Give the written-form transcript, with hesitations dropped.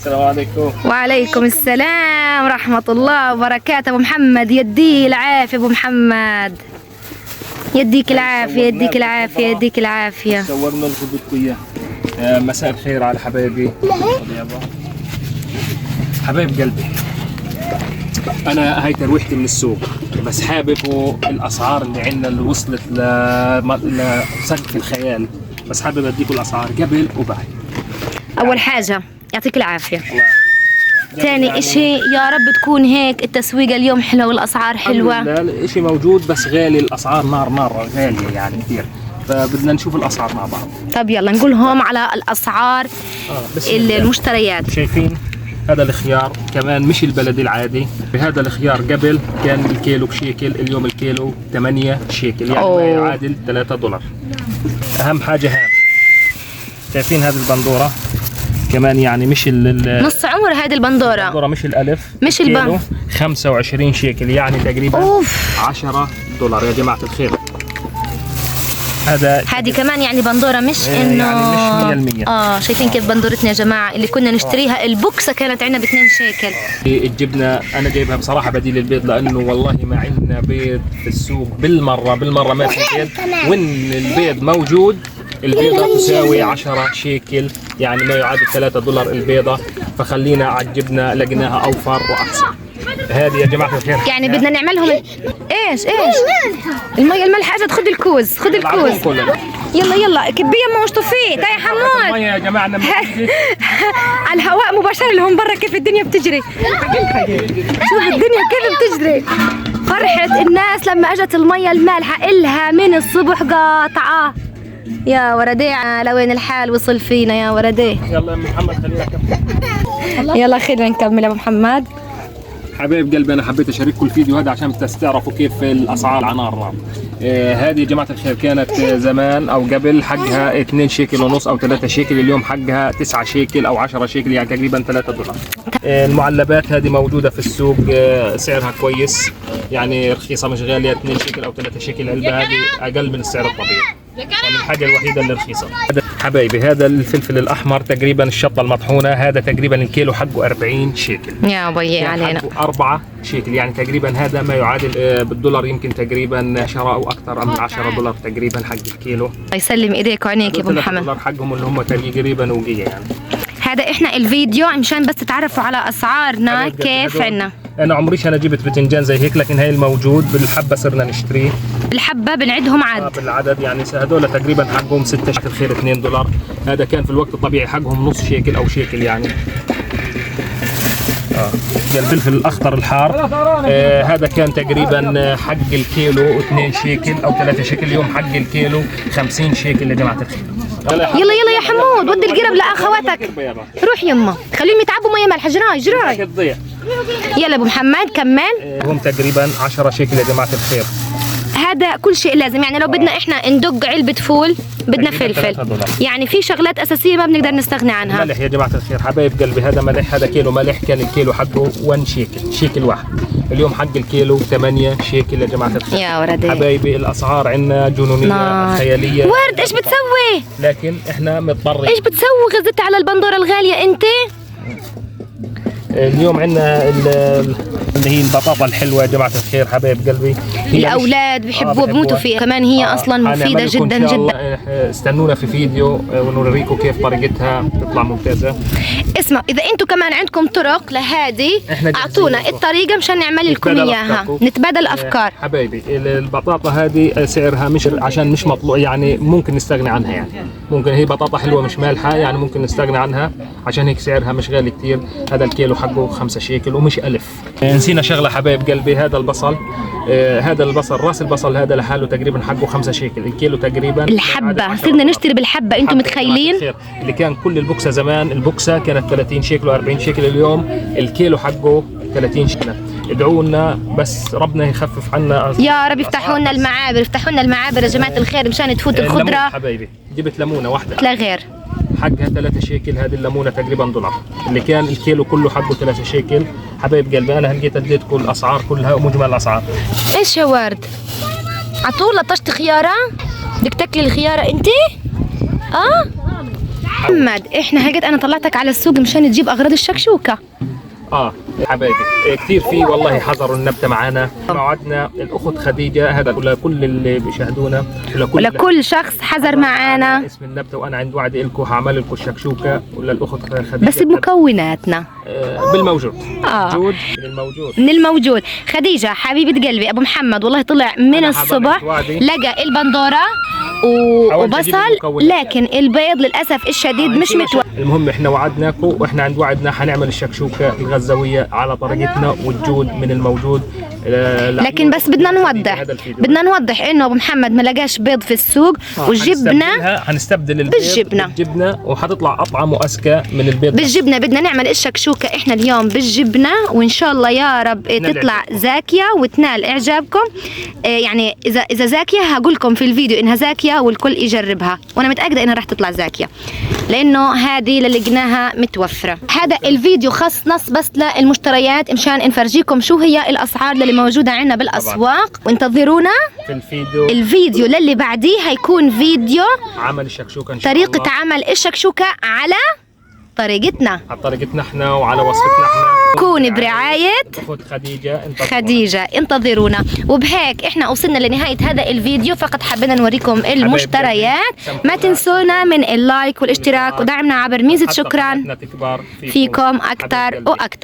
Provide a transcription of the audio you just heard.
السلام عليكم. وعليكم السلام ورحمة الله وبركاته. أبو محمد يديه العافية. أبو محمد يديك العافية، يديك العافية، يديك العافية. صورنا لكم بدكم إياه. مساء الخير على حبايبي. حبايب قلبي، أنا هاي ترويحتي من السوق، بس حابب الأسعار اللي عندنا اللي وصلت لسقف الخيال، بس حابب أديكم الأسعار قبل وبعد. أول حاجة يعطيك العافية. ثاني يعني إشي يا رب تكون هيك التسويقة اليوم حلوة والأسعار حلوة. لا الإشي موجود بس غالي، الأسعار نار غالية يعني كثير، فبدنا نشوف الأسعار مع بعض. طب يلا نقولهم على الأسعار. المشتريات شايفين هذا الخيار كمان مش البلدي العادي، بهذا الخيار قبل كان الكيلو بشيكل، اليوم الكيلو 8 شيكل، يعني ما يعادل $3. أهم حاجة هذا، شايفين هذه البندورة كمان يعني مش نص عمر هذه البندورة مش الألف، مش البن 25 شيكل، يعني تقريبا $10 يا جماعة الخير. هذه كمان يعني بندورة مش انه يعني مش 100%. شايفين كيف بندورتنا يا جماعة اللي كنا نشتريها البوكسة كانت عندنا ب2 شيكل. الجبنة أنا جايبها بصراحة بديل البيض، لأنه والله ما عندنا بيض في السوق بالمرة ما في بيض، وإن البيض موجود البيضة تساوي 10 شيكل، يعني ما يعادل $3 البيضة، فخلينا على الجبنة لقيناها أوفر وأحسن. هذه يا جماعة الخير يعني بدنا نعملهم ايش الملح. اجت خذ الكوز يلا كبيه ما اشطفيه. تعي حمود يا جماعة على الهواء مباشرة لهم برا كيف الدنيا بتجري. شوف الدنيا كيف بتجري. فرحة الناس لما اجت المية المالحة إلها من الصبح قاطعة. يا ورديه لوين الحال وصل فينا يا ورديه. يلا يا محمد خلينا نكمل. يلا خلينا نكمل يا ابو محمد. حبايب قلبي، انا حبيت اشارككم الفيديو هذا عشان تعرفوا كيف الاسعار على نار. هذه يا جماعه الخير كانت زمان او قبل حقها 2 شيكل ونص او 3 شيكل، اليوم حقها 9 شيكل او 10 شيكل، يعني تقريبا $3. المعلبات هذه موجوده في السوق، سعرها كويس، يعني رخيصه مش غاليه، 2 شيكل او 3 شيكل علبه، هذه اقل من السعر الطبيعي، يعني الحاجه الوحيده اللي رخيصه. حبايبي هذا الفلفل الاحمر تقريبا الشطه المطحونه، هذا تقريبا الكيلو حقه 40 شيكل يا بيي علينا، 4 شيكل، يعني تقريبا هذا ما يعادل بالدولار يمكن تقريبا شراء او اكثر من $10 تقريبا حق الكيلو. الله يسلم ايديك وعينيك يا ابو محمد. $3 حقهم اللي هم تقريبا وقيه يعني. هذا احنا الفيديو مشان بس تتعرفوا على اسعارنا كيف عنا. انا عمريش انا جبت بتنجان زي هيك، لكن هاي الموجود بالحبه صرنا نشتريه بالحبه بنعدهم عد بالعدد، يعني هذول تقريبا حقهم 6 شيكل خير $2. هذا كان في الوقت الطبيعي حقهم نص شيكل او شيكل يعني. الفلفل الاخضر الحار هذا كان تقريبا حق الكيلو 2 شيكل او 3 شيكل، اليوم حق الكيلو 50 شيكل يا جماعه الخير. يلا يا حمود ودي القرب لاخواتك. روح يما خليهم يتعبوا ميه مالحه. جراي يلا ابو محمد كمل. هم تقريبا 10 شيكل يا جماعه الخير. هذا كل شيء لازم، يعني لو بدنا احنا ندق علبه فول بدنا فلفل، يعني في شغلات اساسيه ما بنقدر نستغني عنها. ملح يا جماعه الخير حبايب قلبي، هذا ملح، هذا كيلو ملح، كان الكيلو حقه 1 شيكل واحد، اليوم حق الكيلو 8 شيكل يا جماعه الخير. يا ولدي حبايبي الاسعار عندنا جنونيه خياليه. ورد ايش بتسوي؟ لكن احنا مضطرين. ايش بتسوي؟ غزت على البندوره الغاليه انت. اليوم عندنا اللي هي البطاطا الحلوه يا جماعه الخير حبايب قلبي، الاولاد بحبوها بموتوا فيها، كمان هي اصلا مفيده جدا جدا. استنونا في فيديو ونوريكم كيف طريقتها تطلع ممتازه. اسمع اذا انتم كمان عندكم طرق لهذه اعطونا الطريقه مشان نعمل لكم اياها، نتبادل الافكار. حبايبي البطاطا هذه سعرها مش عشان مش مطلوع، يعني ممكن نستغني عنها، يعني ممكن هي بطاطا حلوه مش مالحه، يعني ممكن نستغني عنها عشان هيك سعرها مش غالي كثير. هذا الكيلو حقه 5 شيكل ومش ألف. نسينا شغله حبايب قلبي، هذا البصل، هذا البصل راس البصل هذا لحاله تقريبا حقه 5 شيكل الكيلو تقريبا. الحبه صرنا نشتري بالحبه، انتم متخيلين؟ اللي كان كل البوكسه زمان البوكسه كانت 30 شيكل و40 شيكل، اليوم الكيلو حقه 30 شيكل. ادعوا لنا بس ربنا يخفف عنا يا رب. يفتحوا لنا المعابر، يفتحوا لنا المعابر يا جماعه الخير مشان تفوت الخضره. حبايبي جبت ليمونه واحده لا غير، حقها 3 شيكل، هذه الليمونه تقريبا $1، اللي كان الكيلو كله حقه 3 شيكل. حبايب قلبي انا هلقيت اديتكم الاسعار كلها ومجمل الاسعار. ايش يا ورد؟ عطول لطشت خياره؟ بدك تاكلي الخياره انت؟ محمد احنا هيك انا طلعتك على السوق مشان تجيب اغراض الشكشوكه. حبايبي كثير في والله حضروا النبتة معنا. موعدنا الأخت خديجة، هذا لكل اللي بيشاهدونا ولكل شخص حذر معانا اسم النبتة، وأنا عند وعد لكم هعمل لكم الشكشوكة وللأخت خديجة بس بمكوناتنا بالموجود. موجود من الموجود. خديجة حبيبة قلبي أبو محمد والله طلع من الصبح لقى البندورة وبصل، لكن البيض للأسف الشديد مش متوفر. المهم احنا وعدناكم واحنا عند وعدنا حنعمل الشكشوكة الغزاوية على طريقتنا والجود من الموجود. لكن بس بدنا نوضح انه ابو محمد ما لقاش بيض في السوق والجبنه هنستبدل البيض بالجبنه وحتطلع اطعم وازكى من البيض بالجبنه. بدنا نعمل الشكشوكه احنا اليوم بالجبنه، وان شاء الله يا رب تطلع زاكيه وتنال اعجابكم. يعني اذا زاكيه هقول لكم في الفيديو انها زاكيه والكل يجربها، وانا متاكده انها راح تطلع زاكيه لانه هذه اللي لقيناها متوفره. هذا الفيديو خاص نص بس للمشتريات مشان نفرجيكم شو هي الاسعار اللي موجوده عندنا بالاسواق. وانتظرونا في الفيديو للي بعديه، هيكون فيديو عمل الشكشوكه ان شاء الله، طريقه عمل الشكشوكه على طريقتنا احنا وعلى وصفتنا احنا. كون برعايه اخت خديجه انتظرونا. وبهيك احنا وصلنا لنهايه هذا الفيديو، فقط حبينا نوريكم المشتريات. ما تنسونا من اللايك والاشتراك ودعمنا عبر ميزه شكرا فيكم اكثر واكثر.